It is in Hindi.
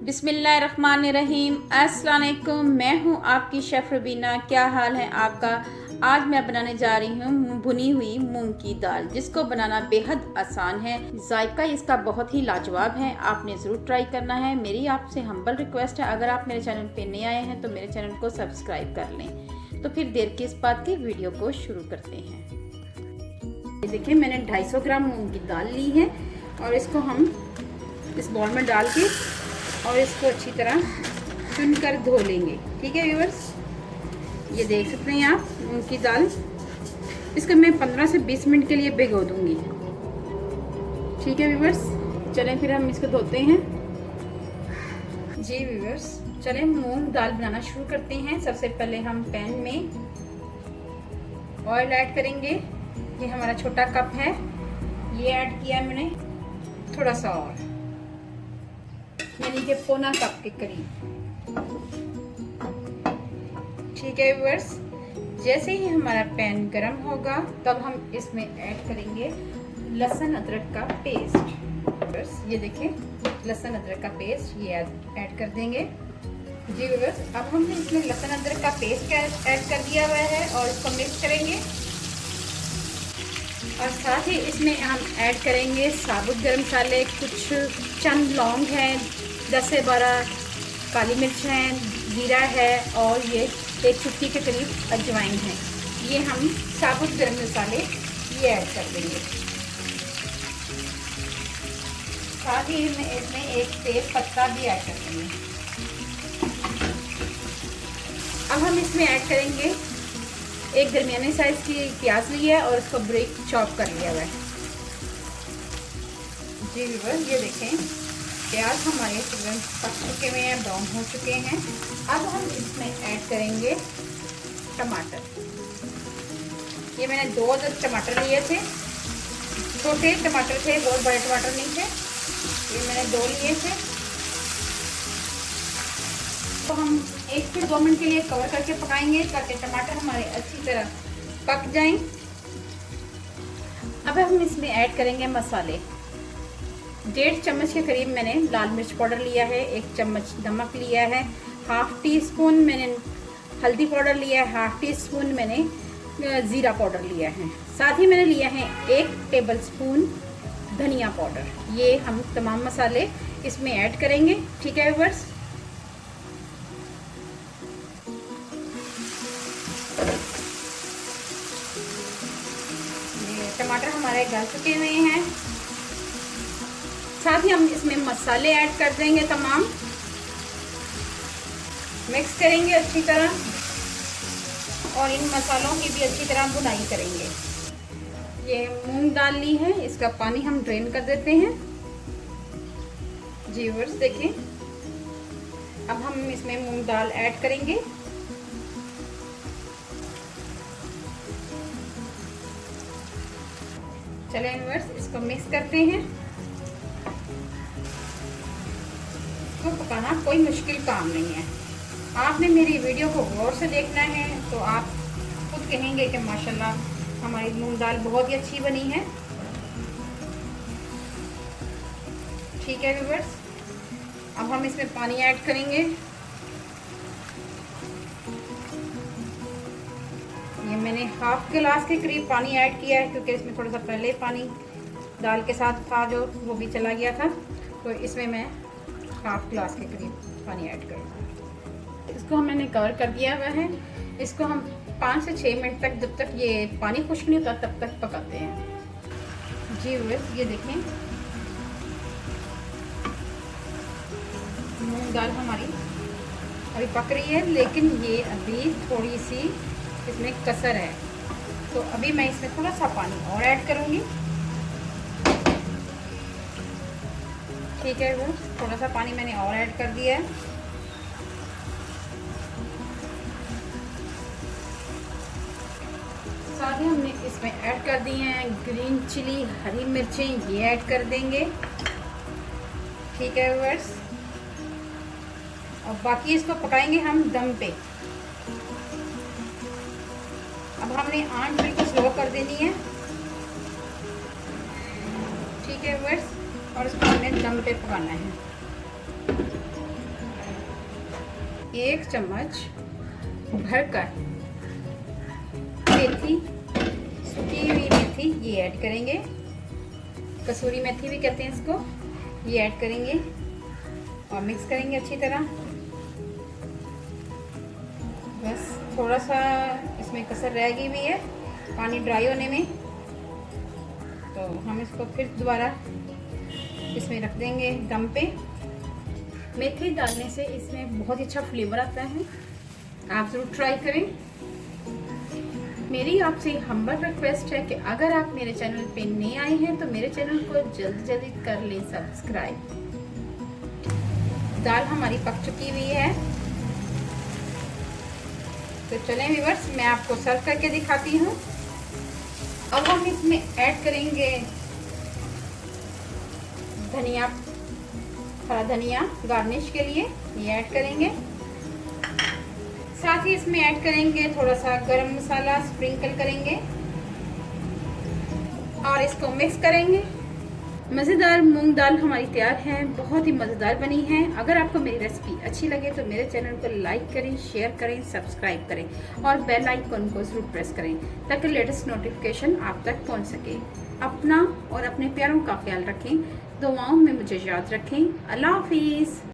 बिस्मिल्लाहिर्रहमानिर्रहीम। अस्सलाम वालेकुम। मैं हूँ आपकी शेफ़ रबीना। क्या हाल है आपका? आज मैं बनाने जा रही हूँ भुनी हुई मूंग की दाल, जिसको बनाना बेहद आसान है। जायका इसका बहुत ही लाजवाब है। आपने ज़रूर ट्राई करना है। मेरी आपसे हम्बल रिक्वेस्ट है, अगर आप मेरे चैनल पे नए आए हैं तो मेरे चैनल को सब्सक्राइब कर लें। तो फिर देर किस बात की, वीडियो को शुरू करते हैं। ये देखिए, मैंने 250 ग्राम मूंग की दाल ली है और इसको हम इस बाउल में डाल के और इसको अच्छी तरह चुन कर धो लेंगे। ठीक है व्यूअर्स, ये देख सकते हैं आप मूंग की दाल। इसको मैं 15 से 20 मिनट के लिए भिगो दूंगी। ठीक है व्यूअर्स, चलें फिर हम इसको धोते हैं। जी व्यूअर्स, चलें मूंग दाल बनाना शुरू करते हैं। सबसे पहले हम पैन में ऑयल ऐड करेंगे। ये हमारा छोटा कप है, ये ऐड किया है मैंने। थोड़ा सा और, यानी कि पौना कप के करीब। ठीक है व्यूअर्स, जैसे ही हमारा पैन गरम होगा तब हम इसमें ऐड करेंगे लहसुन अदरक का पेस्ट। व्यूअर्स ये देखें, लहसुन अदरक का पेस्ट ये ऐड कर देंगे। जी व्यूअर्स, अब हमने इसमें लहसुन अदरक का पेस्ट ऐड कर दिया हुआ है और इसको मिक्स करेंगे। और साथ ही इसमें हम ऐड करेंगे साबुत गरम मसाले, कुछ चंद लौंग हैं, 10 से 12 काली मिर्च हैं, जीरा है और ये एक चुटकी के करीब अजवाइन है। ये हम साबुत गरम मसाले ये ऐड कर देंगे। साथ ही इसमें एक तेज पत्ता भी ऐड कर देंगे। अब हम इसमें ऐड करेंगे एक दरमियाने साइज की प्याज ली है और उसको ब्रेक चॉप कर लिया हुआ है। जी व्यूअर्स, ये देखें प्याज हमारे पक चुके हुए हैं, ब्राउन हो चुके हैं। अब हम इसमें ऐड करेंगे टमाटर। ये मैंने 2 अदद टमाटर लिए थे, छोटे टमाटर थे, बहुत बड़े टमाटर नहीं थे। ये मैंने 2 लिए थे। तो हम 1 से 2 मिनट के लिए कवर करके पकाएंगे ताकि टमाटर हमारे अच्छी तरह पक जाएं। अब हम इसमें ऐड करेंगे मसाले। 1.5 चम्मच के करीब मैंने लाल मिर्च पाउडर लिया है, 1 चम्मच नमक लिया है, ½ टीस्पून मैंने हल्दी पाउडर लिया है, ½ टीस्पून मैंने ज़ीरा पाउडर लिया है। साथ ही मैंने लिया है 1 टेबल स्पून धनिया पाउडर। ये हम तमाम मसाले इसमें ऐड करेंगे। ठीक है व्यूअर्स, टमाटर हमारे गल चुके हुए हैं। साथ ही हम इसमें मसाले ऐड कर देंगे, तमाम मिक्स करेंगे अच्छी तरह और इन मसालों की भी अच्छी तरह भुनाई करेंगे। ये मूंग दाल ली है, इसका पानी हम ड्रेन कर देते हैं। जी व्यूअर्स देखें, अब हम इसमें मूंग दाल ऐड करेंगे। चलें व्यूअर्स, इसको मिक्स करते हैं। इसको पकाना कोई मुश्किल काम नहीं है। आपने मेरी वीडियो को गौर से देखना है तो आप खुद कहेंगे कि माशाल्लाह हमारी मूंग दाल बहुत ही अच्छी बनी है। ठीक है व्यूअर्स, अब हम इसमें पानी ऐड करेंगे। ये मैंने ½ गिलास के करीब पानी ऐड किया है, क्योंकि इसमें थोड़ा सा पहले पानी दाल के साथ था जो वो भी चला गया था, तो इसमें मैं ½ गिलास के करीब पानी ऐड करूँगी। इसको मैंने कवर कर दिया हुआ है। इसको हम 5 से 6 मिनट तक, जब तक ये पानी खुश्क नहीं होता तब तक पकाते हैं। जी व्यूअर्स, ये देखें मूंग दाल हमारी अभी पक रही है, लेकिन ये अभी थोड़ी सी इसमें कसर है, तो अभी मैं इसमें थोड़ा सा पानी और ऐड करूँगी। ठीक है वो, थोड़ा सा पानी मैंने और ऐड कर दिया है। साथ ही हमने इसमें ऐड कर दी हैं ग्रीन चिली, हरी मिर्चें, ये ऐड कर देंगे। ठीक है व्यूअर्स, और बाकी इसको पकाएंगे हम दम पे। अब हमने आंच बिल्कुल स्लो कर देनी है। ठीक है व्यूअर्स, और इसको हमने दम पे पकाना है। 1 चम्मच भरकर मेथी, सूखी हुई मेथी ये ऐड करेंगे, कसूरी मेथी भी कहते हैं इसको, ये ऐड करेंगे और मिक्स करेंगे अच्छी तरह। बस थोड़ा सा इसमें कसर रह गई हुई है पानी ड्राई होने में, तो हम इसको फिर दोबारा इसमें रख देंगे दम पे। मेथी डालने से इसमें बहुत ही अच्छा फ्लेवर आता है, आप ज़रूर ट्राई करें। मेरी आपसे हम्बल रिक्वेस्ट है कि अगर आप मेरे चैनल पे नए आए हैं तो मेरे चैनल को जल्दी जल्दी कर लें सब्सक्राइब। दाल हमारी पक चुकी हुई है, तो चलें व्यूअर्स मैं आपको सर्व करके दिखाती हूँ। अब हम इसमें ऐड करेंगे धनिया, हरा धनिया गार्निश के लिए ये ऐड करेंगे। साथ ही इसमें ऐड करेंगे थोड़ा सा गरम मसाला स्प्रिंकल करेंगे और इसको मिक्स करेंगे। मज़ेदार मूंग दाल हमारी तैयार है, बहुत ही मज़ेदार बनी है। अगर आपको मेरी रेसिपी अच्छी लगे तो मेरे चैनल को लाइक करें, शेयर करें, सब्सक्राइब करें और बेल आइकन को ज़रूर प्रेस करें ताकि लेटेस्ट नोटिफिकेशन आप तक पहुंच सके। अपना और अपने प्यारों का ख्याल रखें, दुआओं में मुझे याद रखें। अल्लाह हाफिज़।